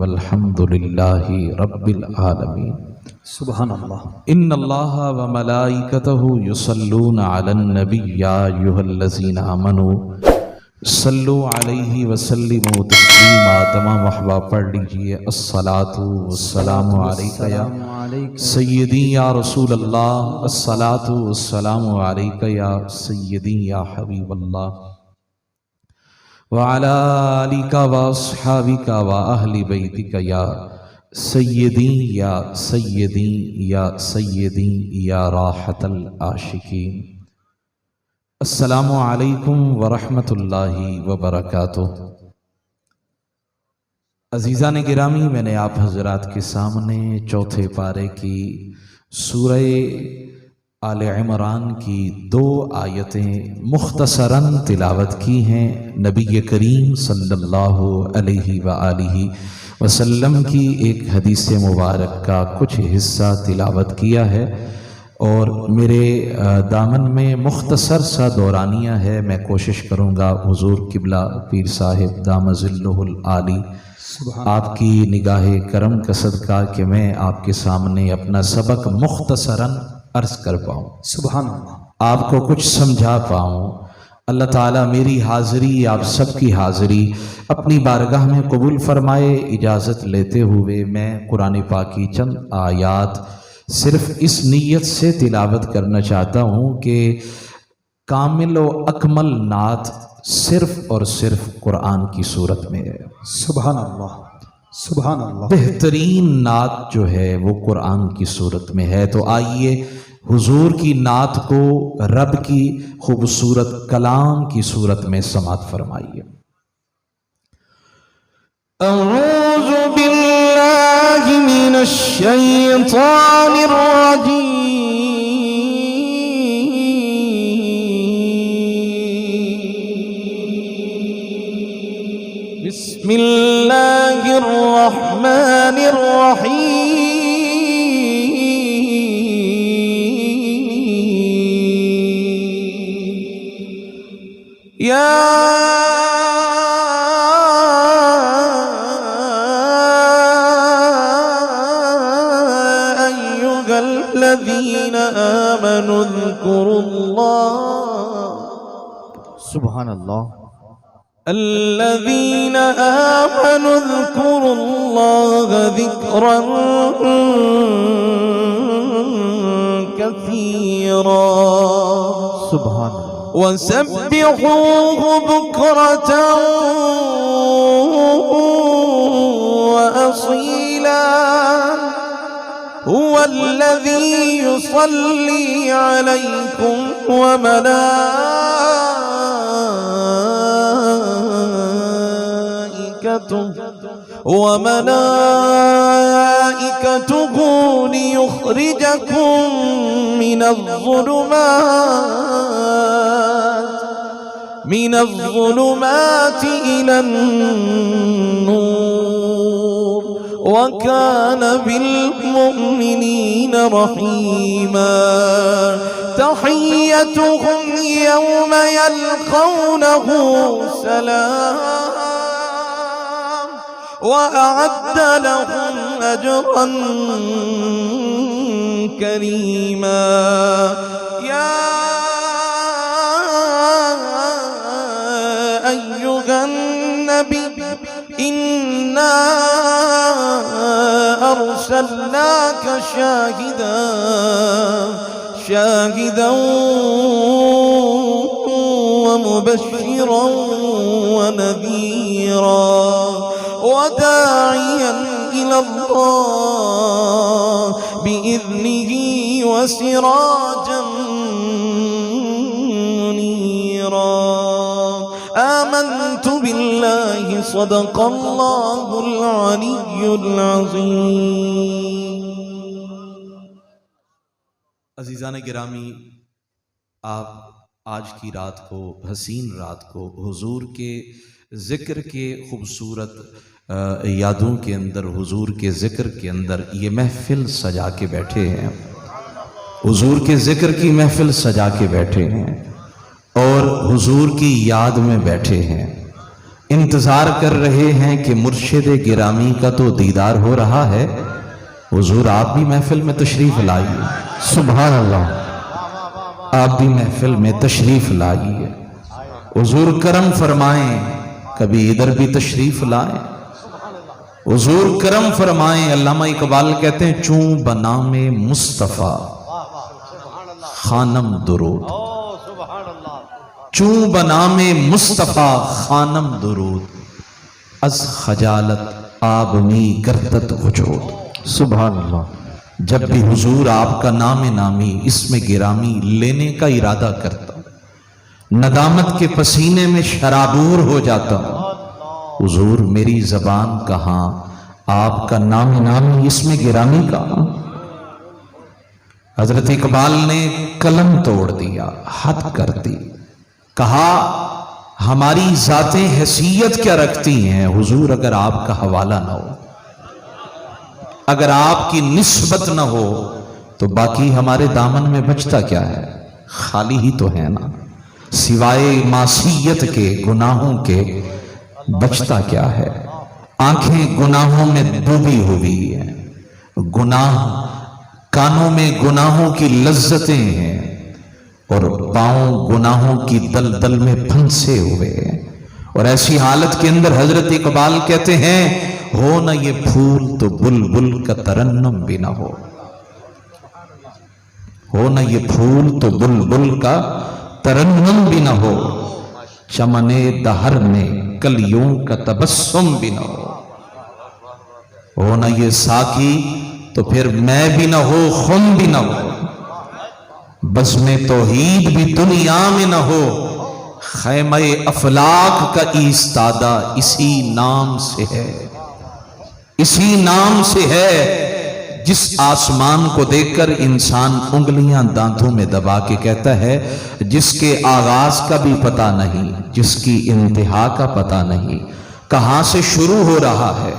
والحمد للہ رب العالمین۔ سبحان اللہ۔ ان اللہ وملائکتہ یصلون علی النبی یا ایھا الذین آمنوا صلو علیہ وسلموا تسلیما۔ تمام احباب پڑھ لیجئے الصلاۃ والسلام علیک یا سیدی یا رسول اللہ، الصلاۃ والسلام علیک یا سیدی یا حبیب اللہ، وعلی آلک واصحابک واہل بیتک یا سیدی یا سیدی یا سیدی یا راحت العاشقین۔ السلام علیکم ورحمۃ اللہ وبرکاتہ۔ عزیزان گرامی، میں نے آپ حضرات کے سامنے چوتھے پارے کی سورہ آل عمران کی 2 آیتیں مختصراً تلاوت کی ہیں۔ نبی کریم صلی اللہ علیہ وآلہ وسلم کی ایک حدیث مبارک کا کچھ حصہ تلاوت کیا ہے، اور میرے دامن میں مختصر سا دورانیہ ہے۔ میں کوشش کروں گا حضور قبلہ پیر صاحب دام ظلہ العالی آپ کی نگاہ کرم کا صدقہ کہ میں آپ کے سامنے اپنا سبق مختصراً عرض کر پاؤں، سبحان اللہ، آپ کو کچھ سمجھا پاؤں۔ اللہ تعالیٰ میری حاضری، آپ سب کی حاضری اپنی بارگاہ میں قبول فرمائے۔ اجازت لیتے ہوئے میں قرآن پاک کی چند آیات صرف اس نیت سے تلاوت کرنا چاہتا ہوں کہ کامل و اکمل نعت صرف اور صرف قرآن کی صورت میں ہے۔ سبحان اللہ، سبحان اللہ۔ بہترین نعت جو ہے وہ قرآن کی صورت میں ہے۔ تو آئیے حضور کی نعت کو رب کی خوبصورت کلام کی صورت میں سماعت فرمائیے۔ اعوذ باللہ من الشیطان الرجیم، بسم اللہ الرحمن الرحیم۔ یا ایھا الذین آمنوا اذکروا اللہ، سبحان اللہ، الذین آمنوا اذکروا اللہ ذکرا کثیرا، سبحان اللہ، وسبحوه بكرة وأصيلا، هو الذي يصلي عليكم وملائكته ليخرجكم من الظلمات إلى النور، وكان بالمؤمنين رحيما، تحيتهم يوم يلقونه سلام، وأعد لهم أجرا كريما۔ يا أيها النبي إنا أرسلناك شاهدا ومبشرا ونذيرا، وداعيا إلى الله بإذنه وسراجا منيرا۔ آمنت بالله، صدق الله العلي العظيم۔ عزیزان گرامی، آپ آج کی رات کو، حسین رات کو، حضور کے ذکر کے خوبصورت یادوں کے اندر، حضور کے ذکر کے اندر یہ محفل سجا کے بیٹھے ہیں، حضور کے ذکر کی محفل سجا کے بیٹھے ہیں، اور حضور کی یاد میں بیٹھے ہیں۔ انتظار کر رہے ہیں کہ مرشد گرامی کا تو دیدار ہو رہا ہے، حضور آپ بھی محفل میں تشریف لائیے، سبحان اللہ، آپ بھی محفل میں تشریف لائیے، حضور کرم فرمائیں، کبھی ادھر بھی تشریف لائیں، حضور کرم فرمائیں۔ علامہ اقبال کہتے ہیں چوں بنام مصطفیٰ خانم درود، چوں بنام مصطفیٰ خانم درود، از خجالت آب می گردت وجود۔ سبحان اللہ، جب بھی حضور آپ کا نام نامی اسم گرامی لینے کا ارادہ کرتا ہوں، ندامت کے پسینے میں شرابور ہو جاتا ہوں، حضور میری زبان کہاں، آپ کا نام نامی اسم گرامی کہاں۔ حضرت اقبال نے قلم توڑ دیا، حد کر دی، کہا ہماری ذاتیں حیثیت کیا رکھتی ہیں حضور اگر آپ کا حوالہ نہ ہو، اگر آپ کی نسبت نہ ہو تو باقی ہمارے دامن میں بچتا کیا ہے، خالی ہی تو ہے نا، سوائے معصیت کے گناہوں کے بچتا کیا ہے۔ آنکھیں گناہوں میں ڈوبی ہوئی ہیں، گناہ کانوں میں گناہوں کی لذتیں ہیں، اور پاؤں گناہوں کی دلدل میں پھنسے ہوئے ہیں، اور ایسی حالت کے اندر حضرت اقبال کہتے ہیں ہو نہ یہ پھول تو بلبل کا ترنم بھی نہ ہو نہ یہ پھول تو بلبل کا ترنم بھی نہ ہو، چمن دہر میں کلیوں کا تبسم بھی نہ ہو نہ یہ ساقی تو پھر میں بھی نہ ہو، خم بھی نہ ہو، بزم توحید بھی دنیا میں نہ ہو، خیمہ افلاک کا ایستادہ اسی نام سے ہے، اسی نام سے ہے جس آسمان کو دیکھ کر انسان انگلیاں دانتوں میں دبا کے کہتا ہے جس کے آغاز کا بھی پتہ نہیں، جس کی انتہا کا پتہ نہیں، کہاں سے شروع ہو رہا ہے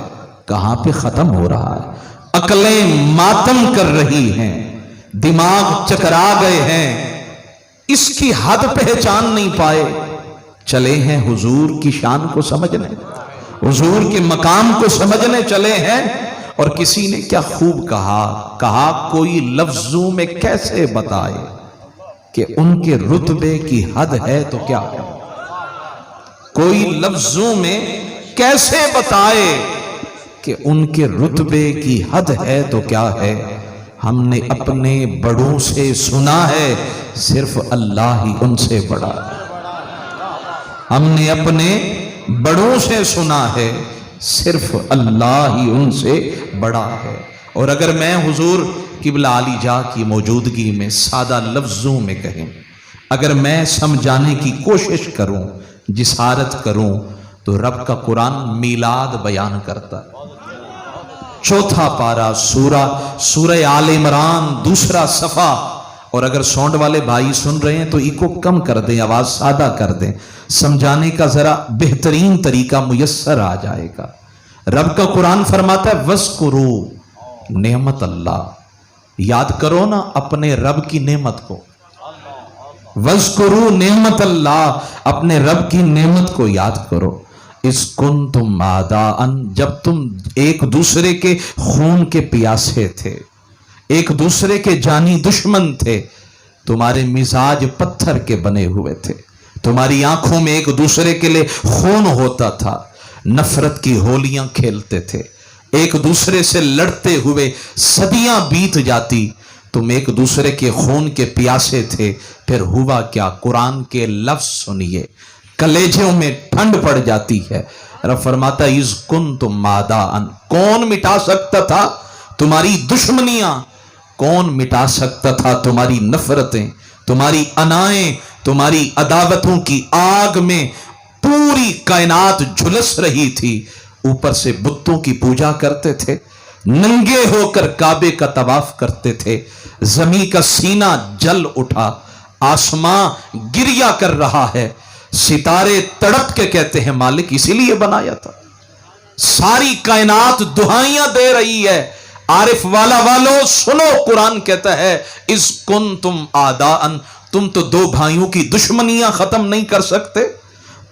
کہاں پہ ختم ہو رہا ہے، عقلیں ماتم کر رہی ہیں، دماغ چکرا گئے ہیں، اس کی حد پہچان نہیں پائے، چلے ہیں حضور کی شان کو سمجھنے، حضور کے مقام کو سمجھنے چلے ہیں۔ اور کسی نے کیا خوب کہا کوئی لفظوں میں کیسے بتائے کہ ان کے رتبے کی حد ہے تو کیا ہے، کوئی لفظوں میں کیسے بتائے کہ ان کے رتبے کی حد ہے تو کیا ہے۔ ہم نے اپنے بڑوں سے سنا ہے صرف اللہ ہی ان سے بڑا ہے، ہم نے اپنے بڑوں سے سنا ہے صرف اللہ ہی ان سے بڑا ہے۔ اور اگر میں حضور قبلہ عالی جا کی موجودگی میں سادہ لفظوں میں کہیں، اگر میں سمجھانے کی کوشش کروں، جسارت کروں، تو رب کا قرآن میلاد بیان کرتا ہے، چوتھا پارہ سورہ آل عمران دوسرا صفحہ۔ اور اگر سونڈ والے بھائی سن رہے ہیں تو ایکو کم کر دیں، آواز سادہ کر دیں، سمجھانے کا ذرا بہترین طریقہ میسر آ جائے گا۔ رب کا قرآن فرماتا ہے وَاذْكُرُوا نعمت اللہ، یاد کرو نا اپنے رب کی نعمت کو، وَاذْكُرُوا نعمت اللہ، اپنے رب کی نعمت کو یاد کرو، اِذْ كُنْتُمْ أَعْدَاءً، جب تم ایک دوسرے کے خون کے پیاسے تھے، ایک دوسرے کے جانی دشمن تھے، تمہارے مزاج پتھر کے بنے ہوئے تھے، تمہاری آنکھوں میں ایک دوسرے کے لئے خون ہوتا تھا، نفرت کی ہولیاں کھیلتے تھے، ایک دوسرے سے لڑتے ہوئے صدیاں بیت جاتی، تم ایک دوسرے کے خون کے پیاسے تھے، پھر ہوا کیا؟ قرآن کے لفظ سنیے، کلیجوں میں ٹھنڈ پڑ جاتی ہے۔ رب فرماتا ہے اِذْ كُنْتُمْ أَعْدَاءً، کون مٹا سکتا تھا تمہاری دشمنیاں، کون مٹا سکتا تھا تمہاری نفرتیں، تمہاری انائیں، تمہاری عداوتوں کی آگ میں پوری کائنات جھلس رہی تھی، اوپر سے بتوں کی پوجا کرتے تھے، ننگے ہو کر کعبے کا طواف کرتے تھے، زمین کا سینہ جل اٹھا، آسماں گریا کر رہا ہے، ستارے تڑپ کے کہتے ہیں مالک اسی لیے بنایا تھا، ساری کائنات دہائیاں دے رہی ہے۔ عارف والا والو سنو، قرآن کہتا ہے اِذْ كُنْتُمْ أَعْدَاءً، تم تو دو بھائیوں کی دشمنیاں ختم نہیں کر سکتے،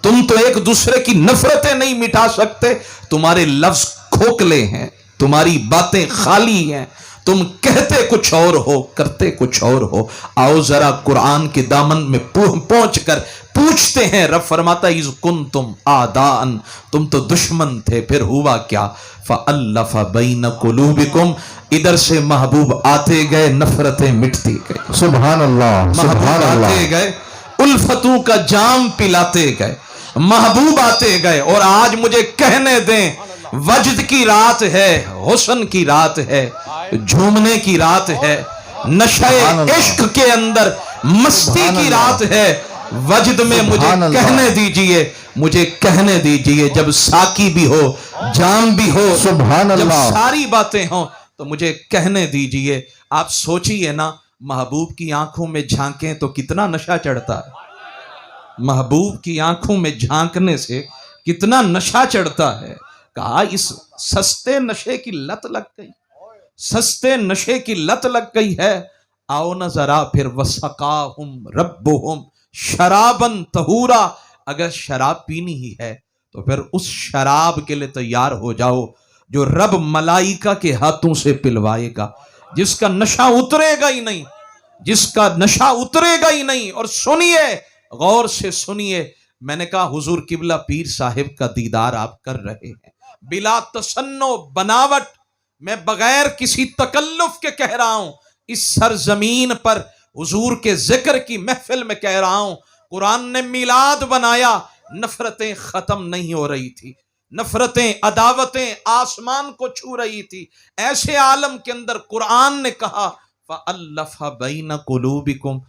تم تو ایک دوسرے کی نفرتیں نہیں مٹا سکتے، تمہارے لفظ کھوکھلے ہیں، تمہاری باتیں خالی ہیں، تم کہتے کچھ اور ہو کرتے کچھ اور ہو۔ آؤ ذرا قرآن کے دامن میں پہنچ کر پوچھتے ہیں۔ رب فرماتا ہے اذ کنتم اعداء، تم تو دشمن تھے، پھر ہوا کیا؟ فألف بین قلوبکم، ادھر سے محبوب آتے گئے، نفرتیں مٹتی گئی، سبحان اللہ، سبحان محبوب اللہ، آتے گئے، الفتوں کا جام پلاتے گئے، محبوب آتے گئے۔ اور آج مجھے کہنے دیں، وجد کی رات ہے، حسن کی رات ہے، جھومنے کی رات ہے، نشہ عشق کے اندر مستی کی رات ہے۔ وجد میں مجھے کہنے دیجئے، مجھے کہنے دیجئے، جب ساقی بھی ہو، جام بھی ہو، سبحان جب اللہ، ساری باتیں ہوں تو مجھے کہنے دیجئے۔ آپ سوچئے نا، محبوب کی آنکھوں میں جھانکیں تو کتنا نشہ چڑھتا ہے، محبوب کی آنکھوں میں جھانکنے سے کتنا نشہ چڑھتا ہے۔ کہا اس سستے نشے کی لت لگ گئی، سستے نشے کی لت لگ گئی ہے۔ آؤ نہ ذرا پھر وسقاہم ربہم شرابا طہورا، اگر شراب پینی ہی ہے تو پھر اس شراب کے لیے تیار ہو جاؤ جو رب ملائکہ کے ہاتھوں سے پلوائے گا، جس کا نشہ اترے گا ہی نہیں، جس کا نشہ اترے گا ہی نہیں۔ اور سنیے، غور سے سنیے، میں نے کہا حضور قبلہ پیر صاحب کا دیدار آپ کر رہے ہیں بلا تصنع بناوٹ، میں بغیر کسی تکلف کے کہہ رہا ہوں، اس سرزمین پر حضور کے ذکر کی محفل میں کہہ رہا ہوں، قرآن نے میلاد بنایا، نفرتیں ختم نہیں ہو رہی تھی، نفرتیں عداوتیں آسمان کو چھو رہی تھی۔ ایسے عالم کے اندر قرآن نے کہا فَأَلَّفَ بَيْنَ قُلُوبِكُمْ،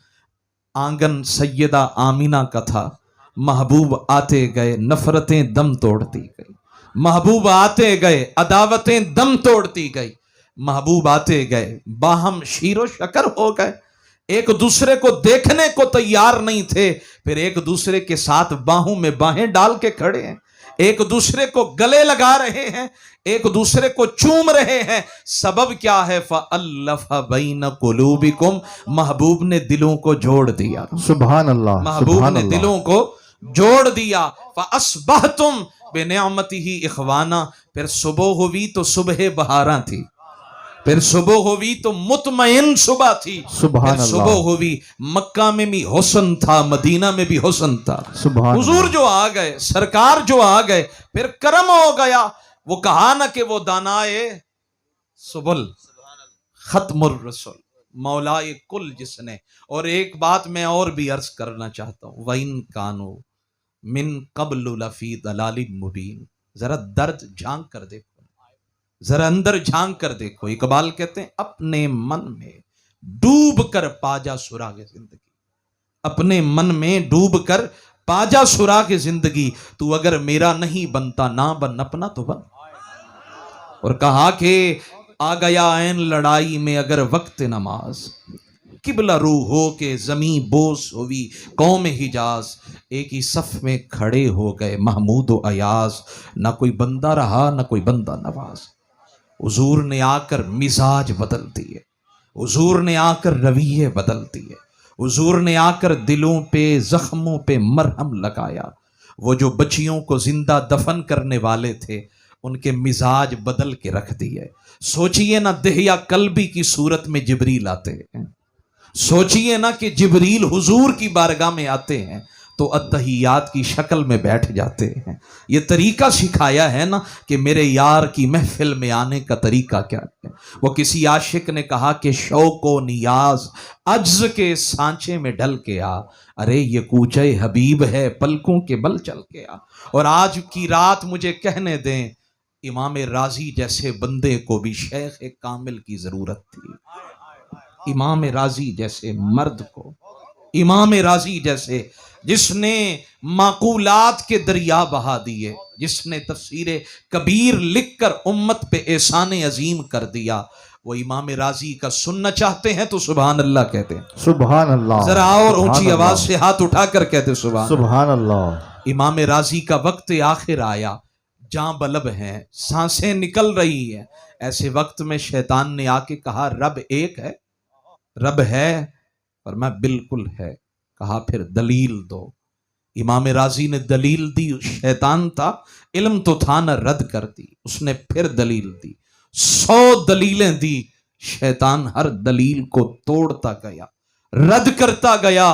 آنگن سیدہ آمینہ کا تھا، محبوب آتے گئے، نفرتیں دم توڑتی گئی، محبوب آتے گئے، عداوتیں دم توڑتی گئی، محبوب آتے گئے، باہم شیر و شکر ہو گئے، ایک دوسرے کو دیکھنے کو تیار نہیں تھے، پھر ایک دوسرے کے ساتھ باہوں میں باہیں ڈال کے کھڑے ہیں، ایک دوسرے کو گلے لگا رہے ہیں، ایک دوسرے کو چوم رہے ہیں۔ سبب کیا ہے؟ فَأَلَّفَ بَيْنَ قُلُوبِكُمْ، محبوب نے دلوں کو جوڑ دیا، سبحان اللہ، محبوب سبحان نے اللہ، دلوں کو جوڑ دیا۔ فَأَصْبَحْتُمْ بِنِعْمَتِهِ إِخْوَانًا، پھر صبح ہوئی تو صبح بہاراں تھی، پھر صبح ہوئی تو مطمئن صبح تھی، سبحان پھر اللہ، صبح ہوئی مکہ میں بھی حسن تھا، مدینہ میں بھی حسن تھا، سبحان حضور اللہ، جو آ گئے، سرکار جو آ گئے، پھر کرم ہو گیا۔ وہ کہا نا کہ وہ دانائے سبل ختم الرسل مولائے کل جس نے۔ اور ایک بات میں اور بھی عرض کرنا چاہتا ہوں، وَإِن كَانُوا مِن قَبْلُ لَفِي ضَلَالٍ مُبِينٍ، ذرا درد جھانک کر دیکھو، ذرا اندر جھانک کر دیکھو۔ اقبال کہتے ہیں اپنے من میں ڈوب کر پاجا سراغ زندگی، اپنے من میں ڈوب کر پاجا سراغ زندگی، تو اگر میرا نہیں بنتا نہ بن، اپنا تو بن۔ اور کہا کہ آ گیا عین لڑائی میں اگر وقت نماز، قبلہ رو ہو کے زمین بوس ہوئی قوم حجاز، ایک ہی صف میں کھڑے ہو گئے محمود و ایاز، نہ کوئی بندہ رہا نہ کوئی بندہ نواز۔ حضور نے آ کر مزاج بدل دیے، حضور نے آ کر رویے بدل دیے، حضور نے آ کر دلوں پہ زخموں پہ مرہم لگایا۔ وہ جو بچیوں کو زندہ دفن کرنے والے تھے ان کے مزاج بدل کے رکھ دیے۔ سوچئے نا دہیا قلبی کی صورت میں جبریل آتے ہیں، سوچئے نا کہ جبریل حضور کی بارگاہ میں آتے ہیں تو اتحیات کی شکل میں بیٹھ جاتے ہیں۔ یہ طریقہ سکھایا ہے نا کہ میرے یار کی محفل میں آنے کا طریقہ کیا ہے۔ وہ کسی عاشق نے کہا کہ شوق و نیاز عجز کے سانچے میں ڈل کے آ، ارے یہ کوچے حبیب ہے پلکوں کے بل چل کے آ۔ اور آج کی رات مجھے کہنے دیں، امام رازی جیسے بندے کو بھی شیخ کامل کی ضرورت تھی، امام رازی جیسے مرد کو، امام رازی جیسے جس نے معقولات کے دریا بہا دیے، جس نے تفسیر کبیر لکھ کر امت پہ احسان عظیم کر دیا، وہ امام رازی کا سننا چاہتے ہیں تو سبحان اللہ کہتے ہیں، سبحان اللہ، ذرا اور سبحان اونچی اللہ، آواز سے ہاتھ اٹھا کر کہتے سبحان اللہ۔ سبحان اللہ، امام رازی کا وقت آخر آیا، جاں بلب ہیں، سانسیں نکل رہی ہیں، ایسے وقت میں شیطان نے آ کے کہا رب ایک ہے، رب ہے؟ فرمایا بالکل ہے۔ کہا پھر دلیل دو۔ امام راضی نے دلیل دی، شیطان تھا، علم تو تھا نہ، رد کر دی۔ اس نے پھر دلیل دی، 100 دلیلیں دی، شیطان ہر دلیل کو توڑتا گیا، رد کرتا گیا۔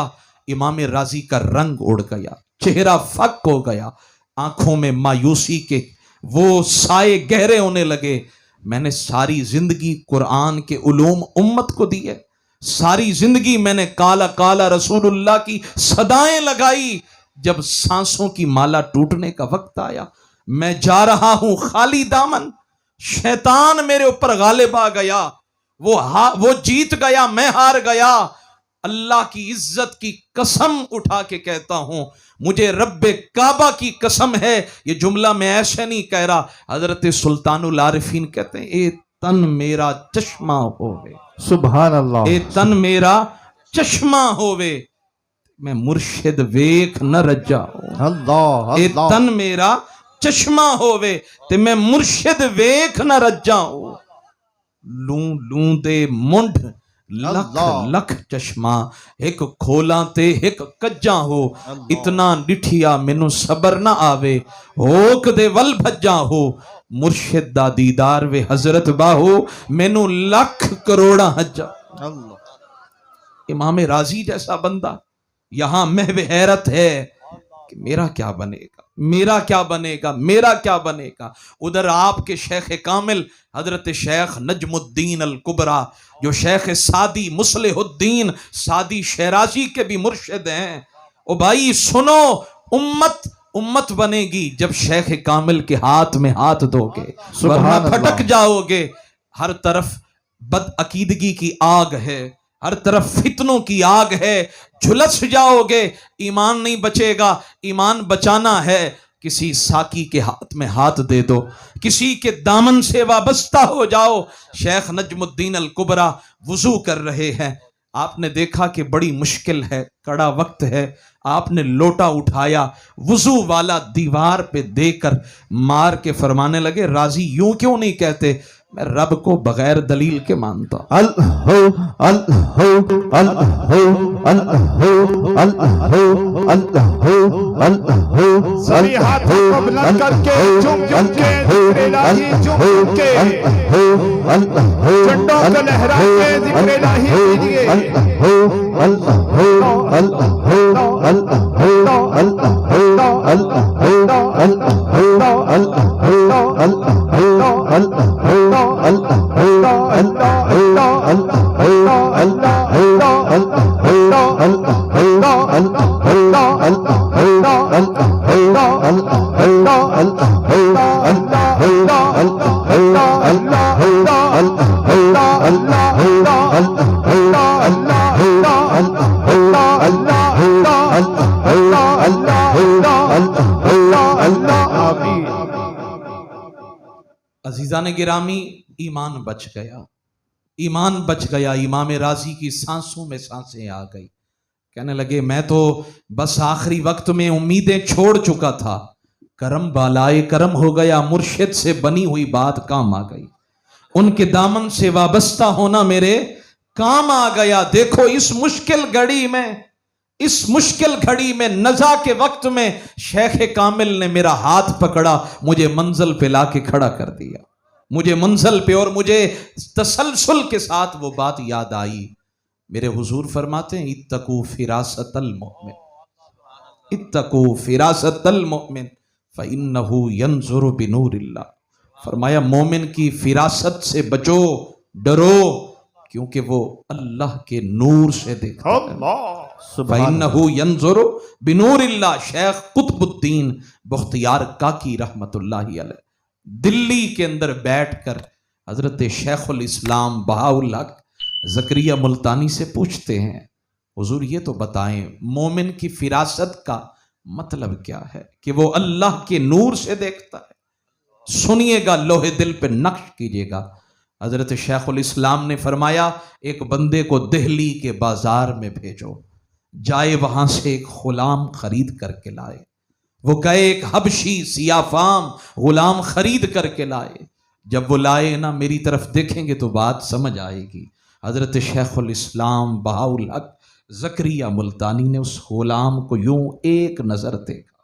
امام راضی کا رنگ اڑ گیا، چہرہ فک ہو گیا، آنکھوں میں مایوسی کے وہ سائے گہرے ہونے لگے۔ میں نے ساری زندگی قرآن کے علوم امت کو دیے، ساری زندگی میں نے کالا کالا رسول اللہ کی صدائیں لگائی، جب سانسوں کی مالا ٹوٹنے کا وقت آیا میں جا رہا ہوں خالی دامن، شیطان میرے اوپر غالب آ گیا، وہ جیت گیا، میں ہار گیا۔ اللہ کی عزت کی قسم اٹھا کے کہتا ہوں، مجھے رب کعبہ کی قسم ہے، یہ جملہ میں ایسے نہیں کہہ رہا، حضرت سلطان العارفین کہتے ہیں اے تن میرا چشمہ ہوئے، سبحان اللہ، اے تن میرا چشمہ ہوئے، میں مرشد ویکھ نہ رجا ہوں، اللہ اے اللہ، تن میرا چشمہ ہوئے تے میں مرشد ویکھ نہ رجا ہوں، لوں لوں دے منڈ لکھ اللہ، لکھ چشمہ، ایک کھولاں تے ایک کجاں ہو، اتنا ڈٹھیا مینوں صبر نہ آوے، ہوک دے ول بھجاں ہو، مرشد دا دیدار وے حضرت باہو، مینوں لکھ کروڑا حجا۔ اللہ، امام راضی جیسا بندہ یہاں محو حیرت ہے کہ میرا کیا بنے گا، میرا کیا بنے گا، میرا کیا بنے گا۔ ادھر آپ کے شیخ کامل حضرت شیخ نجم الدین الکبریٰ، جو شیخ سعدی مصلح الدین سعدی شیرازی کے بھی مرشد ہیں۔ او بھائی سنو، امت بنے گی جب شیخ کامل کے ہاتھ میں ہاتھ دو گے، ورنہ پھٹک جاؤ گے۔ ہر طرف بد عقیدگی کی آگ ہے، ہر طرف فتنوں کی آگ ہے، جھلس جاؤ گے، ایمان نہیں بچے گا۔ ایمان بچانا ہے، کسی ساکی کے ہاتھ میں ہاتھ دے دو، کسی کے دامن سے وابستہ ہو جاؤ۔ شیخ نجم الدین الکبریٰ وضو کر رہے ہیں، آپ نے دیکھا کہ بڑی مشکل ہے، کڑا وقت ہے، آپ نے لوٹا اٹھایا، وضو والا دیوار پہ دے کر مار کے فرمانے لگے، راضی یوں کیوں نہیں کہتے، میں رب کو بغیر دلیل کے مانتا ہوں۔ اللہ اللہ اللہ اللہ اللہ، سبھی ہاتھوں کو بلند کر کے جھوم جھوم کے ذکر الہی، جھوم جھوم کے جھنڈوں کو لہرا کے ذکر الہی کیجئے۔ عزیزان گرامی، ایمان بچ گیا، ایمان بچ گیا۔ امام راضی کی سانسوں میں سانسیں آ گئی، کہنے لگے میں تو بس آخری وقت میں امیدیں چھوڑ چکا تھا، کرم بالائے کرم ہو گیا، مرشد سے بنی ہوئی بات کام آ گئی، ان کے دامن سے وابستہ ہونا میرے کام آ گیا۔ دیکھو اس مشکل گھڑی میں نزا کے وقت میں شیخ کامل نے میرا ہاتھ پکڑا، مجھے منزل پہ لا کے کھڑا کر دیا، مجھے منزل پہ، اور مجھے تسلسل کے ساتھ وہ بات یاد آئی۔ میرے حضور فرماتے ہیں اتقوا فراست المؤمن، اتقوا فراست المؤمن فإنہ ینظر بنور اللہ۔ فرمایا مومن کی فراست سے بچو، ڈرو، کیونکہ وہ اللہ کے نور سے دیکھتا ہے۔ فَإِنَّهُ يَنظُرُ بِنُورِ اللَّهِ۔ شیخ قطب الدین بختیار کاکی رحمت اللہ علیہ دلی کے اندر بیٹھ کر حضرت شیخ الاسلام بہاءالحق زکریا ملتانی سے پوچھتے ہیں، حضور یہ تو بتائیں مومن کی فراست کا مطلب کیا ہے کہ وہ اللہ کے نور سے دیکھتا ہے؟ سنیے گا، لوہے دل پہ نقش کیجئے گا۔ حضرت شیخ الاسلام نے فرمایا ایک بندے کو دہلی کے بازار میں بھیجو، جائے وہاں سے ایک غلام خرید کر کے لائے، وہ گئے ایک حبشی سیاہ فام غلام خرید کر کے لائے، جب وہ لائے نا میری طرف دیکھیں گے تو بات سمجھ آئے گی۔ حضرت شیخ الاسلام بہاءالحق زکریا ملتانی نے اس غلام کو یوں ایک نظر دیکھا،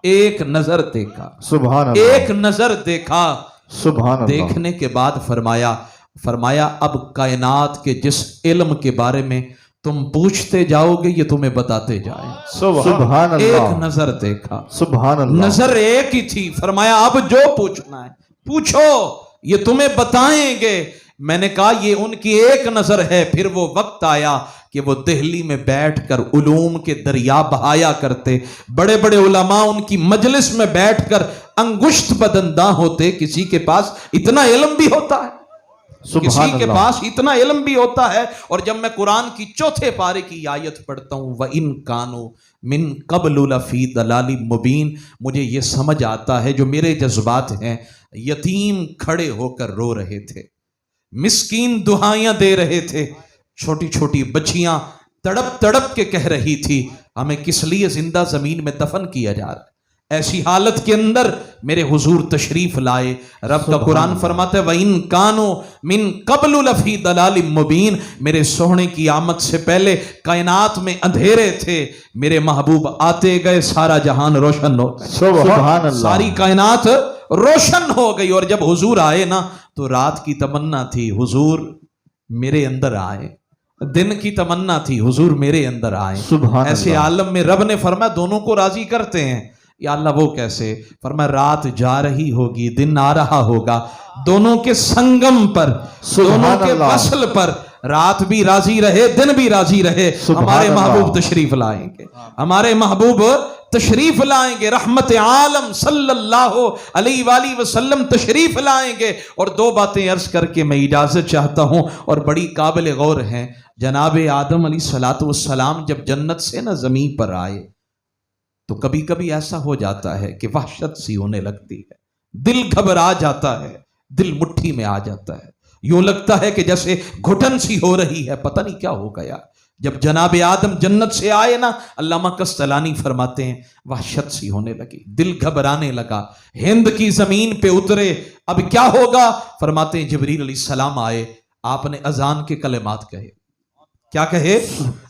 ایک نظر دیکھا، سبحان اللہ، ایک نظر دیکھا، سبحان اللہ، دیکھنے کے بعد فرمایا اب کائنات کے جس علم کے بارے میں تم پوچھتے جاؤ گے یہ تمہیں بتاتے جائیں۔ سبحان اللہ، ایک نظر دیکھا، سبحان اللہ، نظر ایک ہی تھی، فرمایا اب جو پوچھنا ہے پوچھو یہ تمہیں بتائیں گے۔ میں نے کہا یہ ان کی ایک نظر ہے۔ پھر وہ وقت آیا کہ وہ دہلی میں بیٹھ کر علوم کے دریا بہایا کرتے، بڑے بڑے علماء ان کی مجلس میں بیٹھ کر انگشت بدنداں ہوتے۔ کسی کے پاس اتنا علم بھی ہوتا ہے، کسی کے پاس اتنا علم بھی ہوتا ہے۔ اور جب میں قرآن کی چوتھے پارے کی آیت پڑھتا ہوں وَإِن كَانُوا مِن قَبْلُ لَفِي ضَلَالٍ مُبِينٍ، مجھے یہ سمجھ آتا ہے جو میرے جذبات ہیں، یتیم کھڑے ہو کر رو رہے تھے، مسکین دعائیاں دے رہے تھے، چھوٹی چھوٹی بچیاں تڑپ تڑپ کے کہہ رہی تھی ہمیں کس لیے زندہ زمین میں دفن کیا جا رہا ہے۔ ایسی حالت کے اندر میرے حضور تشریف لائے۔ رب کا قرآن فرماتا ہے وَإِن كَانُوا مِن قَبْلُ لَفِي ضَلَالٍ مُبِينٍ، میرے سونے کی آمد سے پہلے کائنات میں اندھیرے تھے، میرے محبوب آتے گئے، سارا جہان روشن ہو گیا، سبحان اللہ، ساری کائنات روشن ہو گئی۔ اور جب حضور آئے نا تو رات کی تمنا تھی حضور میرے اندر آئے، دن کی تمنا تھی حضور میرے اندر آئے۔ سبحان ایسے اللہ، عالم میں رب نے فرمایا دونوں کو راضی کرتے ہیں۔ یا اللہ وہ کیسے؟ فرمایا رات جا رہی ہوگی، دن آ رہا ہوگا، دونوں کے سنگم پر، دونوں کے وصل پر رات بھی راضی رہے، دن بھی راضی رہے۔ ہمارے محبوب تشریف لائیں گے، ہمارے محبوب تشریف لائیں گے، رحمت عالم صلی اللہ علیہ وآلہ وسلم تشریف لائیں گے۔ اور دو باتیں عرض کر کے میں اجازت چاہتا ہوں اور بڑی قابل غور ہیں۔ جناب آدم علیہ السلام جب جنت سے نا زمین پر آئے تو کبھی کبھی ایسا ہو جاتا ہے کہ وحشت سی ہونے لگتی ہے، دل گھبرا جاتا ہے، دل مٹھی میں آ جاتا ہے، یوں لگتا ہے کہ جیسے گھٹن سی ہو رہی ہے، پتہ نہیں کیا ہو گیا۔ جب جناب آدم جنت سے آئے نا، علامہ قسطلانی فرماتے ہیں وحشت سی ہونے لگی، دل گھبرانے لگا، ہند کی زمین پہ اترے، اب کیا ہوگا؟ فرماتے ہیں جبریل علیہ السلام آئے، آپ نے اذان کے کلمات کہے۔ کیا کہے؟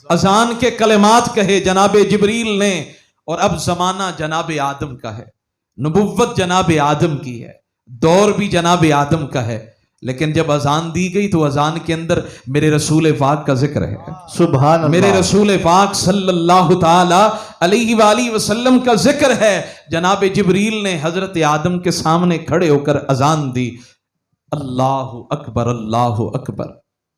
اذان کے کلمات کہے جناب جبریل نے۔ اور اب زمانہ جناب آدم کا ہے، نبوت جناب آدم کی ہے، دور بھی جناب آدم کا ہے، لیکن جب اذان دی گئی تو اذان کے اندر میرے رسول پاک کا ذکر ہے، سبحان اللہ، میرے رسول پاک صلی اللہ تعالی علیہ وآلہ وسلم کا ذکر ہے۔ جناب جبریل نے حضرت آدم کے سامنے کھڑے ہو کر اذان دی، اللہ اکبر اللہ اکبر،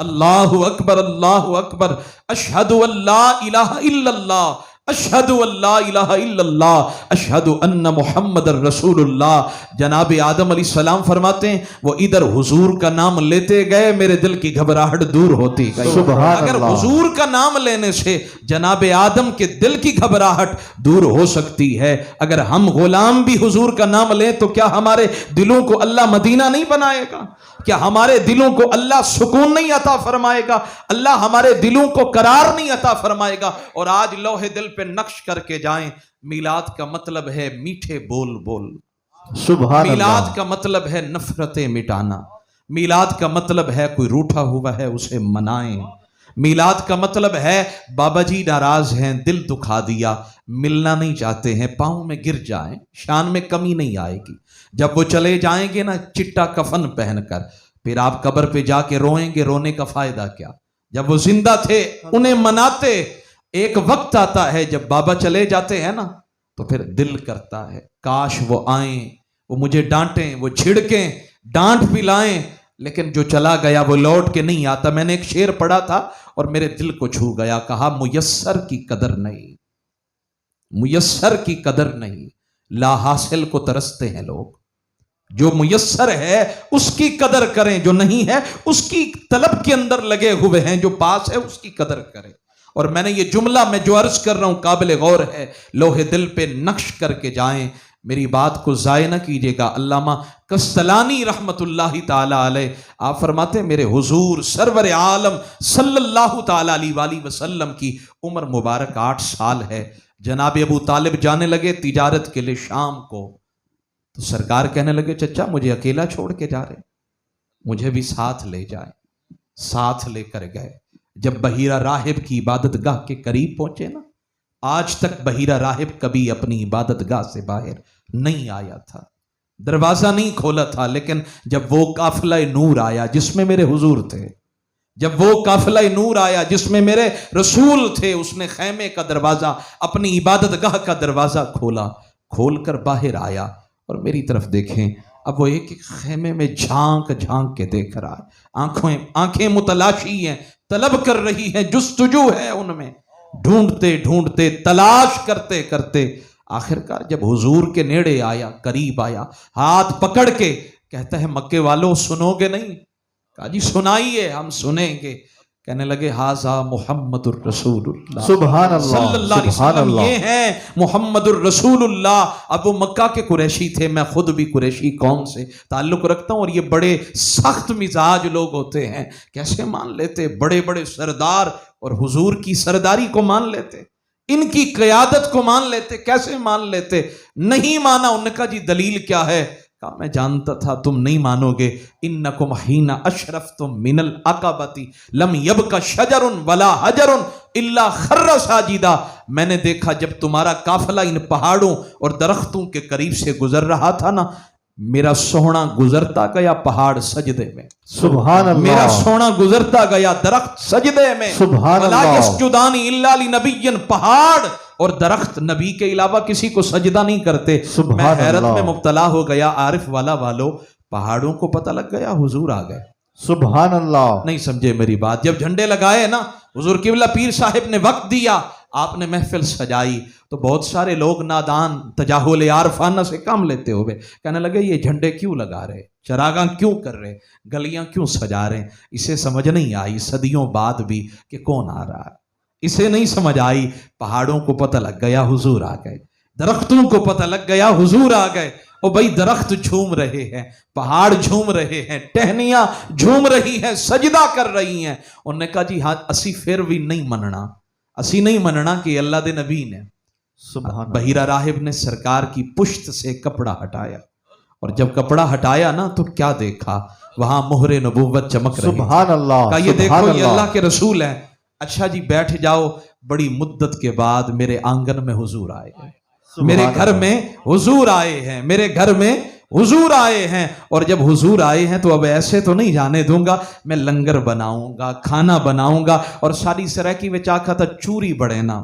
اللہ اکبر اللہ اکبر، اشہد ان لا الہ الا اللہ، اشہد ان لا الہ الا اللہ، اشہد ان محمد رسول اللہ۔ جناب آدم علیہ السلام فرماتے ہیں وہ ادھر حضور کا نام لیتے گئے، میرے دل کی گھبراہٹ دور ہوتی گئی۔ اگر حضور کا نام لینے سے جناب آدم کے دل کی گھبراہٹ دور ہو سکتی ہے، اگر ہم غلام بھی حضور کا نام لیں تو کیا ہمارے دلوں کو اللہ مدینہ نہیں بنائے گا؟ کیا ہمارے دلوں کو اللہ سکون نہیں عطا فرمائے گا؟ اللہ ہمارے دلوں کو قرار نہیں عطا فرمائے گا؟ اور آج لوح دل پہ نقش کر کے جائیں، میلاد کا مطلب ہے میٹھے بول بول، سبحان اللہ، میلاد کا مطلب ہے نفرتیں مٹانا، میلاد کا مطلب ہے کوئی روٹھا ہوا ہے اسے منائیں، میلاد کا مطلب ہے بابا جی ناراض ہیں، دل دکھا دیا، ملنا نہیں چاہتے ہیں، پاؤں میں گر جائیں، شان میں کمی نہیں آئے گی۔ جب وہ چلے جائیں گے نا چٹا کفن پہن کر، پھر آپ قبر پہ جا کے روئیں گے، رونے کا فائدہ کیا؟ جب وہ زندہ تھے انہیں مناتے، ایک وقت آتا ہے جب بابا چلے جاتے ہیں نا تو پھر دل کرتا ہے کاش وہ آئیں، وہ مجھے ڈانٹیں، وہ چھڑکیں، ڈانٹ پلائیں، لیکن جو چلا گیا وہ لوٹ کے نہیں آتا۔ میں نے ایک شعر پڑھا تھا اور میرے دل کو چھو گیا، کہا میسر کی قدر نہیں، میسر کی قدر نہیں، لا حاصل کو ترستے ہیں لوگ۔ جو میسر ہے اس کی قدر کریں، جو نہیں ہے اس کی طلب کے اندر لگے ہوئے ہیں، جو پاس ہے اس کی قدر کریں۔ اور میں نے یہ جملہ میں جو عرض کر رہا ہوں قابل غور ہے، لوح دل پہ نقش کر کے جائیں، میری بات کو ضائع نہ کیجیے گا۔ علامہ قسطلانی رحمت اللہ تعالی علیہ آپ فرماتے ہیں میرے حضور سرور عالم صلی اللہ تعالی علیہ وآلہ وسلم کی عمر مبارک 8 سال ہے۔ جناب ابو طالب جانے لگے تجارت کے لیے شام کو، تو سرکار کہنے لگے چچا مجھے اکیلا چھوڑ کے جا رہے، مجھے بھی ساتھ لے جائیں۔ ساتھ لے کر گئے، جب بحیرہ راہب کی عبادت گاہ کے قریب پہنچے نا، آج تک بحیرہ راہب کبھی اپنی عبادت گاہ سے باہر نہیں آیا تھا، دروازہ نہیں کھولا تھا، لیکن جب وہ قافلہ نور آیا جس میں میرے حضور تھے، جب وہ قافلہ نور آیا جس میں میرے رسول تھے، اس نے خیمے کا دروازہ، اپنی عبادت گاہ کا دروازہ کھولا، کھول کر باہر آیا اور میری طرف دیکھیں، اب وہ ایک ایک خیمے میں جھانک جھانک کے دیکھ رہا ہے، آنکھیں متلاشی ہیں، طلب کر رہی ہیں، جستجو ہے ان میں، ڈھونڈتے ڈھونڈتے تلاش کرتے کرتے آخرکار جب حضور کے نیڑے آیا، قریب آیا، ہاتھ پکڑ کے کہتا ہے مکے والوں سنو گے نہیں؟ کہا جی سنائیے، ہم سنیں گے۔ کہنے لگے ہاذا محمد الرسول اللہ، سبحان اللہ، صلی اللہ علیہ سبحان وسلم، اللہ۔ یہ ہیں محمد الرسول اللہ۔ اب وہ مکہ کے قریشی تھے، میں خود بھی قریشی قوم سے تعلق رکھتا ہوں، اور یہ بڑے سخت مزاج لوگ ہوتے ہیں، کیسے مان لیتے؟ بڑے بڑے سردار اور حضور کی سرداری کو مان لیتے، ان کی قیادت کو مان لیتے، کیسے مان لیتے؟ نہیں مانا۔ انہوں نے کہا جی دلیل کیا ہے؟ کہا میں جانتا تھا تم نہیں مانو گے، انکم حین اشرفتم من العقبۃ لم یبق شجر ولا حجر الا خر ساجدا۔ میں نے دیکھا جب تمہارا قافلہ ان پہاڑوں اور درختوں کے قریب سے گزر رہا تھا نا، میرا سونا گزرتا گیا پہاڑ سجدے میں، سبحان اللہ، میرا سونا گزرتا گیا درخت سجدے میں، سبحان وَلَا اللہ۔ يَسْجُدَانِ إِلَّا لِنَبِيٍّ، پہاڑ اور درخت نبی کے علاوہ کسی کو سجدہ نہیں کرتے۔ سبحان میں حیرت اللہ۔ میں مبتلا ہو گیا، عارف والا والو، پہاڑوں کو پتہ لگ گیا حضور آ گئے۔ سبحان اللہ، نہیں سمجھے میری بات؟ جب جھنڈے لگائے نا، حضور قبلہ پیر صاحب نے وقت دیا، آپ نے محفل سجائی، تو بہت سارے لوگ نادان تجاہل عارفانہ سے کام لیتے ہوئے کہنے لگے یہ جھنڈے کیوں لگا رہے، چراغاں کیوں کر رہے، گلیاں کیوں سجا رہے؟ اسے سمجھ نہیں آئی صدیوں بعد بھی کہ کون آ رہا ہے، اسے نہیں سمجھ آئی۔ پہاڑوں کو پتہ لگ گیا حضور آ گئے، درختوں کو پتہ لگ گیا حضور آ گئے۔ او بھائی درخت جھوم رہے ہیں، پہاڑ جھوم رہے ہیں، ٹہنیاں جھوم رہی ہیں، سجدہ کر رہی ہیں۔ انہوں نے کہا جی ہاں اسی پھر بھی نہیں مننا، اسی نہیں مننا کہ اللہ دے نبی نے۔ سبحان بحیرہ راہب نے سرکار کی پشت سے کپڑا ہٹایا، اور جب کپڑا ہٹایا نا تو کیا دیکھا؟ وہاں مہر نبوت چمک رہی۔ سبحان اللہ، کہا یہ دیکھو سبحان یہ اللہ کے رسول ہیں۔ اچھا جی بیٹھ جاؤ، بڑی مدت کے بعد میرے آنگن میں حضور آئے ہیں، میرے گھر میں حضور آئے ہیں، میرے گھر میں حضور آئے ہیں۔ اور جب حضور آئے ہیں تو اب ایسے تو نہیں جانے دوں گا، میں لنگر بناؤں گا، کھانا بناؤں گا۔ اور ساری سرائکی وچ آکھا تھا چوری بڑے نا،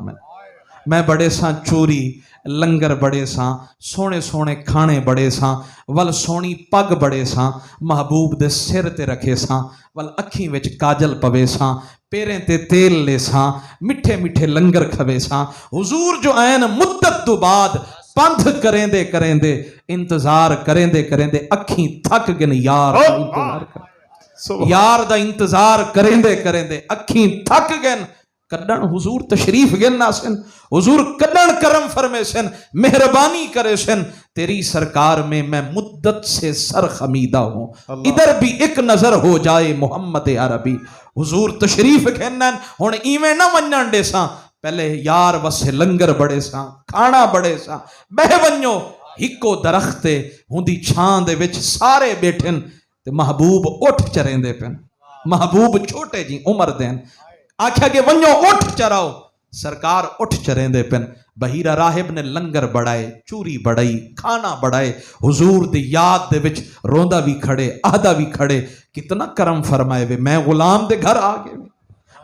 میں بڑے ساں چوری، لنگر بڑے ساں، سونے سونے کھانے بڑے ساں، ول سونی پگ بڑے ساں، محبوب دے سر تے رکھے ساں، ول اکھیں وچ کاجل پوے ساں، پیریں تے تیل لے ساں، میٹھے میٹھے لنگر کھوے ساں۔ حضور جو این مدت تو بعد پندھ کریں دے انتظار کریں دے اکھیں تھک گن یار دا انتظار کر، یار دا انتظار کریں دے اکھیں تھک گن۔ کڈن حضور تشریف گن سن، حضور کڈن کرم فرمے سن، مہربانی کرے سن، تیری سرکار میں مدت سے سر خمیدہ ہوں، ادھر بھی ایک نظر ہو جائے محمد عربی۔ حضور تشریف گنن، ہن ایویں نہ ونجن دے ساں، پہلے یار وسے لنگر بڑے ساں، کھانا بڑے ساں، بہ ونجو ہکو درختے ہوندی چھان دے وچ سارے بیٹھن تے محبوب اٹھ چریں دے پن، محبوب چھوٹے جی عمر دین، آکھیا کہ ونجو اٹھ چراؤ، سرکار اٹھ چریں دے پن۔ بحیرہ راہب نے لنگر بڑھائے، چوری بڑھائی، کھانا بڑھائے، حضور دی یاد دے وچ روندا بھی کھڑے، آہدا بھی کھڑے۔ کتنا کرم فرمائے وے، میں غلام دے گھر آ گئے،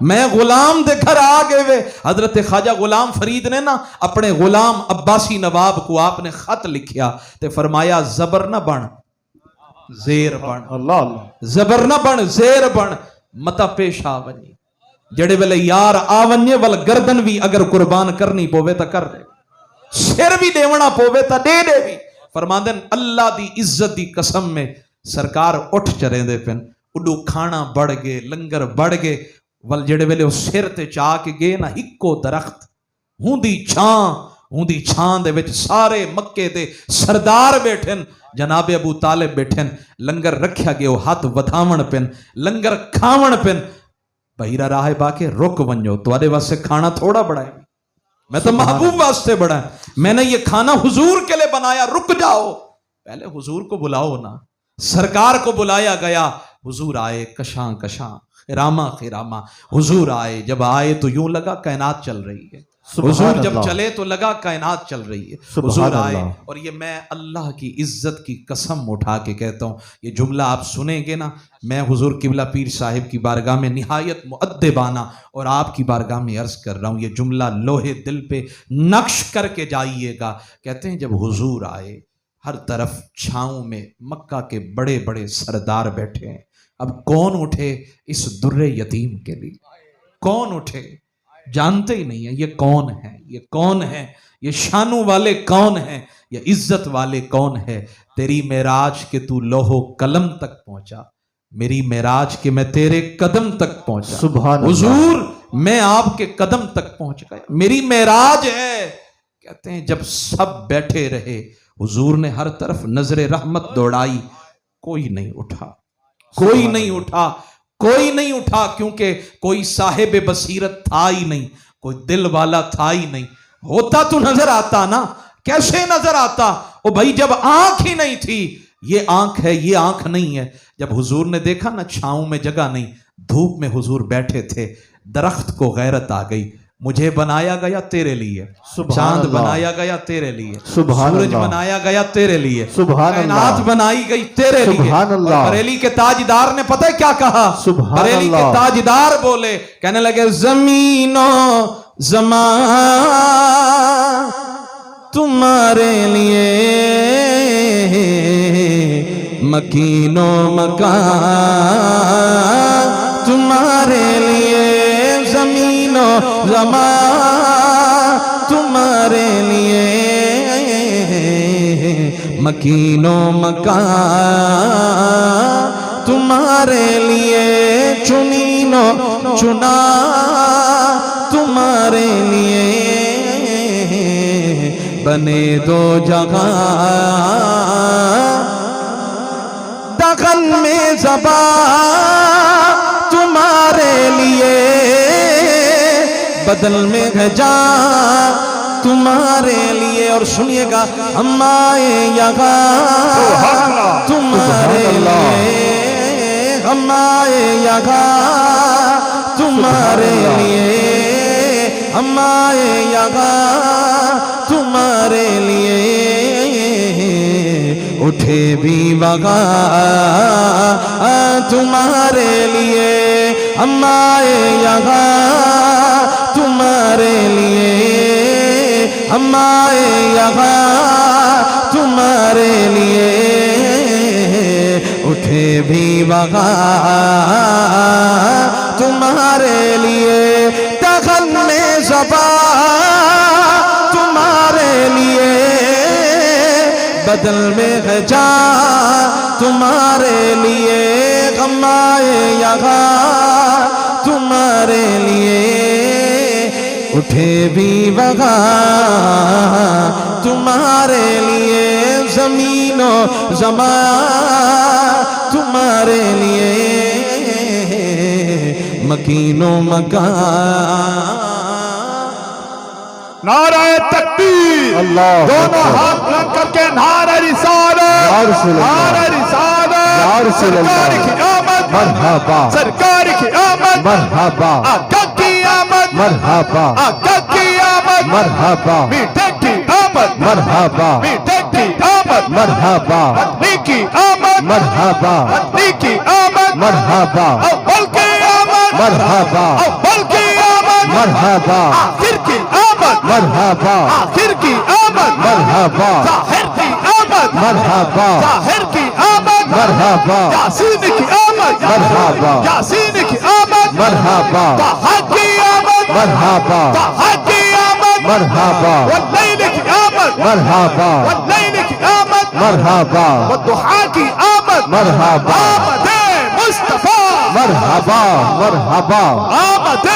میں غلام دے گھر آ گئے وے۔ حضرت خواجہ غلام فرید نے نا اپنے غلام عباسی نواب کو آپ نے خط لکھیا تے فرمایا زبر نہ بن زیر بن، اللہ اللہ، زبر نہ بن زیر بن، متا پیش آ ونی، جڑے ویلے یار آ ونجے ول گردن بھی اگر قربان کرنی پوے تا کر دے، سر بھی دیونا پوے تا دے دے بھی۔ فرماندن اللہ دی عزت دی قسم میں سرکار اٹھ چریں دے پن، اڈو کھانا بڑھ گئے، لنگر بڑھ گئے، ول جڑے ویلے وہ سر تے چاہ کے گئے نا ہکو درخت ہوندی چھان دے وچ سارے مکے دے سردار بیٹھن، جناب ابو طالب بیٹھن، لنگر رکھیا گئے وہ ہاتھ ودھاون پن، لنگر کھاون پن۔ بحیرہ راہب آ کے رک ونجو، تواڈے واسطے کھانا تھوڑا بڑا ہے، میں تو محبوب واسطے بڑا ہے، میں نے یہ کھانا حضور کے لیے بنایا، رک جاؤ، پہلے حضور کو بلاؤ نا۔ سرکار کو بلایا گیا، حضور آئے کشاں کشاں خراما خراما، حضور آئے، جب آئے تو یوں لگا کائنات چل رہی ہے، حضور جب چلے تو لگا کائنات چل رہی ہے، حضور آئے۔ اور یہ میں اللہ کی عزت کی قسم اٹھا کے کہتا ہوں، یہ جملہ آپ سنیں گے نا، میں حضور قبلہ پیر صاحب کی بارگاہ میں نہایت مؤدبانہ اور آپ کی بارگاہ میں عرض کر رہا ہوں، یہ جملہ لوہے دل پہ نقش کر کے جائیے گا۔ کہتے ہیں جب حضور آئے، ہر طرف چھاؤں میں مکہ کے بڑے بڑے سردار بیٹھے ہیں، اب کون اٹھے اس در یتیم کے لیے؟ کون اٹھے؟ جانتے ہی نہیں ہیں یہ کون ہے، یہ کون ہے، یہ شانوں والے کون ہیں، یہ عزت والے کون ہے۔ تیری معراج کے تو لوح و قلم تک پہنچا، میری معراج کے میں تیرے قدم تک پہنچا۔ سبحان اللہ۔ حضور میں آپ کے قدم تک پہنچ گیا، میری معراج ہے۔ کہتے ہیں جب سب بیٹھے رہے، حضور نے ہر طرف نظر رحمت دوڑائی، کوئی نہیں اٹھا، کوئی نہیں اٹھا، کوئی نہیں اٹھا، کیونکہ کوئی صاحب بصیرت تھا ہی نہیں، کوئی دل والا تھا ہی نہیں۔ ہوتا تو نظر آتا نا، کیسے نظر آتا؟ او بھائی جب آنکھ ہی نہیں تھی، یہ آنکھ ہے یہ آنکھ نہیں ہے۔ جب حضور نے دیکھا نا چھاؤں میں جگہ نہیں، دھوپ میں حضور بیٹھے تھے، درخت کو غیرت آ گئی، مجھے بنایا گیا تیرے لیے، چاند بنایا گیا تیرے لیے، سورج بنایا گیا تیرے لیے، کائنات بنائی گئی تیرے لیے۔ بریلی کے تاجدار نے پتہ ہے کیا کہا؟ بریلی کے تاجدار بولے، کہنے لگے زمین و زمان تمہارے لیے، مکین و مکان تمہارے لیے، زمین و زمان تمہارے لیے، مکین و مکان تمہارے لیے، چنین و چنا تمہارے لیے، بنے دو جگہ دغن میں زبان تمہارے لیے، بدل میں ہے جان تمہارے لیے۔ اور سنیے گا ہم آئے یہاں تمہارے لیے، ہم آئے یہاں تمہارے لیے، ہم آئے یہاں تمہارے لیے، اٹھے بھی وہاں تمہارے لیے، ہم آئے یہاں تمہارے لیے، ہم آئے یہاں تمہارے لیے، اٹھے بھی وہاں تمہارے لیے، دغن میں زبان تمہارے لیے، بدل میں ہے جان تمہارے لیے، غم آئے یہاں تمہارے لیے، اٹھے بھی وہاں تمہارے لیے، زمین و زمان تمہارے لیے، مکین و مکان۔ نعرہ تکبیر، اللہ دونوں ہاتھ بلند کر کے نعرہ رسالت، نعرہ رسالت، سرکار کی آمد، مرحبا، سرکار کی آمد، مرحبا، آقا کی آمد، مرحبا، آقا کی آمد، مرحبا، میٹھے کی آمد، مرحبا، میٹھے کی آمد، مرحبا، مدنی کی آمد، مرحبا، مدنی کی آمد، مرحبا، اول کی آمد، مرحبا، اول کی آمد، مرحبا، آخر کی آمد، مرحبا، آخر کی آمد، مرحبا، ظاہر کی آمد، مرحبا، ظاہر کی آمد، مرحبا، یاسین کی آمد، مرحبا، یاسین کی آمد، مرحبا، طٰہٰ کی آمد، مرحبا، طٰہٰ کی آمد، مرحبا، واللیل کی آمد، مرحبا، واللیل کی آمد، مرحبا، والضحیٰ کی آمد، مرحبا، آمد مصطفیٰ، مرحبا، مرحبا، آمد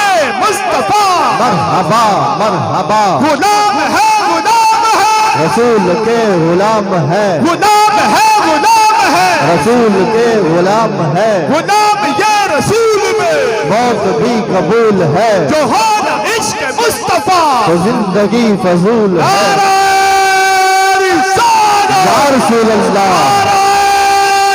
مصطفیٰ، مرحبا، مرحبا، غلام ہے غلام ہے، رسول کے غلام ہے، غلام ہے غلام ہے، رسول کے غلام ہے، غلام یہ رسول میں موت بھی قبول ہے، جو ہو نہ عشق مصطفیٰ، تو زندگی فضول ہے، نعرہ رسالت، یا رسول اللہ، نعرہ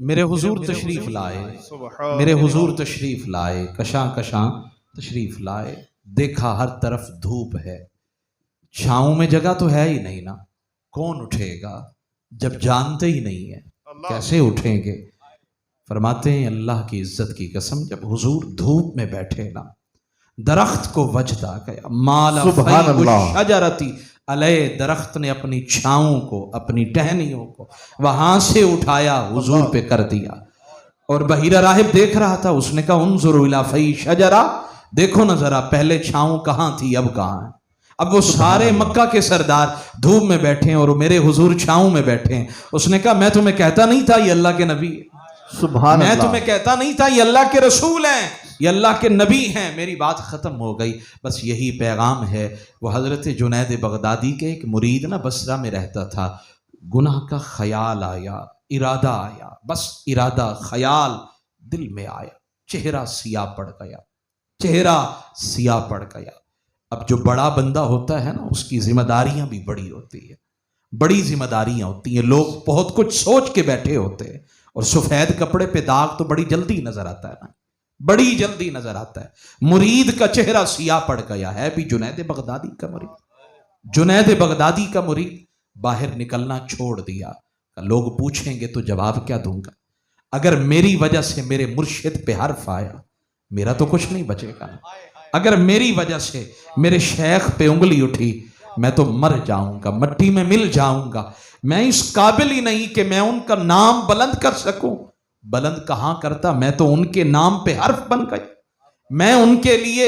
میرے حضور تشریف لائے، میرے حضور تشریف لائے، کشاں کشاں تشریف لائے، دیکھا ہر طرف دھوپ ہے، چھاؤں میں جگہ تو ہے ہی نہیں نا، کون اٹھے گا جب جانتے ہی نہیں ہے کیسے اٹھیں گے؟ فرماتے ہیں اللہ کی عزت کی قسم، جب حضور دھوپ میں بیٹھے نا، درخت کو وجد آ گیا، مالا سبحان فیء اللہ۔ الشجرتی علیہ، درخت نے اپنی چھاؤں کو، اپنی ٹہنیوں کو وہاں سے اٹھایا، حضور پہ کر دیا۔ اور بحیرہ راہب دیکھ رہا تھا، اس نے کہا انظروا الی فیء الشجرہ، دیکھو نا ذرا، پہلے چھاؤں کہاں تھی اب کہاں ہے؟ اب وہ سارے مکہ کے سردار دھوپ میں بیٹھے ہیں اور میرے حضور چھاؤں میں بیٹھے ہیں۔ اس نے کہا میں تمہیں کہتا نہیں تھا یہ اللہ کے نبی ہے، سبحان میں اللہ۔ تمہیں کہتا نہیں تھا یہ اللہ کے رسول ہیں، یہ اللہ کے نبی ہیں۔ میری بات ختم ہو گئی، بس یہی پیغام ہے۔ وہ حضرت جنید بغدادی کے ایک مرید نا بصرہ میں رہتا تھا، گناہ کا خیال آیا، ارادہ آیا، بس ارادہ خیال دل میں آیا، چہرہ سیاہ پڑ گیا، چہرہ سیاہ پڑ گیا۔ اب جو بڑا بندہ ہوتا ہے نا، اس کی ذمہ داریاں بھی بڑی ہوتی ہیں، بڑی ذمہ داریاں ہوتی ہیں، لوگ بہت کچھ سوچ کے بیٹھے ہوتے ہیں، اور سفید کپڑے پہ داغ تو بڑی جلدی نظر آتا ہے نا، بڑی جلدی نظر آتا ہے۔ مرید کا چہرہ سیاہ پڑ گیا ہے، بھی جنید بغدادی کا مرید، جنید بغدادی کا مرید باہر نکلنا چھوڑ دیا۔ لوگ پوچھیں گے تو جواب کیا دوں گا؟ اگر میری وجہ سے میرے مرشد پہ حرف آیا، میرا تو کچھ نہیں بچے گا۔ اگر میری وجہ سے میرے شیخ پہ انگلی اٹھی، میں تو مر جاؤں گا، مٹی میں مل جاؤں گا۔ میں اس قابل ہی نہیں کہ میں ان کا نام بلند کر سکوں۔ بلند کہاں کرتا، میں تو ان کے نام پہ حرف بن گئی، میں ان کے لیے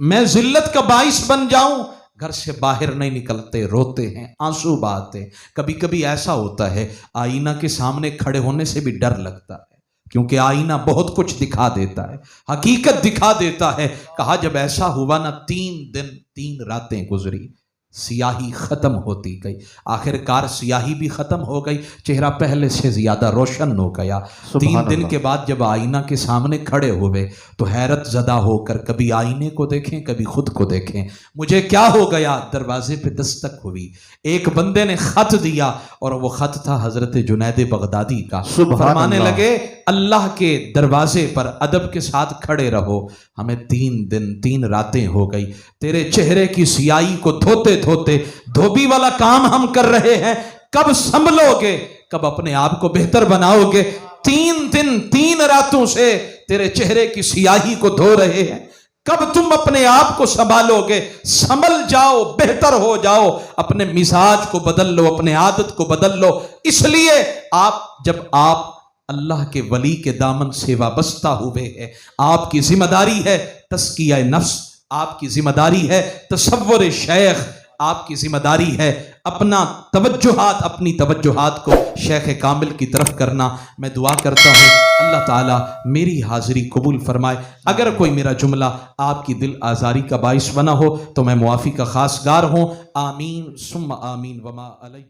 میں ذلت کا باعث بن جاؤں۔ گھر سے باہر نہیں نکلتے، روتے ہیں، آنسو بہاتے ہیں۔ کبھی کبھی ایسا ہوتا ہے آئینہ کے سامنے کھڑے ہونے سے بھی ڈر لگتا ہے، کیونکہ آئینہ بہت کچھ دکھا دیتا ہے، حقیقت دکھا دیتا ہے۔ کہا جب ایسا ہوا نا، 3 دن 3 راتیں گزری، سیاہی ختم ہوتی گئی، آخر کار سیاہی بھی ختم ہو گئی، چہرہ پہلے سے زیادہ روشن ہو گیا۔ 3 دن کے بعد جب آئینہ کے سامنے کھڑے ہوئے تو حیرت زدہ ہو کر کبھی آئینے کو دیکھیں، کبھی خود کو دیکھیں۔ مجھے کیا ہو گیا؟ دروازے پہ دستک ہوئی، ایک بندے نے خط دیا، اور وہ خط تھا حضرت جنید بغدادی کا۔ فرمانے لگے اللہ کے دروازے پر ادب کے ساتھ کھڑے رہو، ہمیں 3 دن 3 راتیں ہو گئی، تیرے چہرے کی سیاہی کو دھوتے دھوتے دھوبی والا کام ہم کر رہے ہیں، کب سنبھلو گے، کب اپنے آپ کو بہتر بناؤ گے؟ 3 دن 3 راتوں سے تیرے چہرے کی سیاہی کو دھو رہے ہیں، کب تم اپنے آپ کو سنبھالو گے؟ سنبھل جاؤ، بہتر ہو جاؤ، اپنے مزاج کو بدل لو، اپنے عادت کو بدل لو۔ اس لیے جب آپ اللہ کے ولی کے دامن سے وابستہ ہوئے ہیں، آپ کی ذمہ داری ہے تزکیہ نفس، آپ کی ذمہ داری ہے تصور شیخ، آپ کی ذمہ داری ہے اپنی توجہات کو شیخ کامل کی طرف کرنا۔ میں دعا کرتا ہوں اللہ تعالیٰ میری حاضری قبول فرمائے۔ اگر کوئی میرا جملہ آپ کی دل آزاری کا باعث بنا ہو تو میں معافی کا خواستگار ہوں۔ آمین ثم آمین وما علیہ۔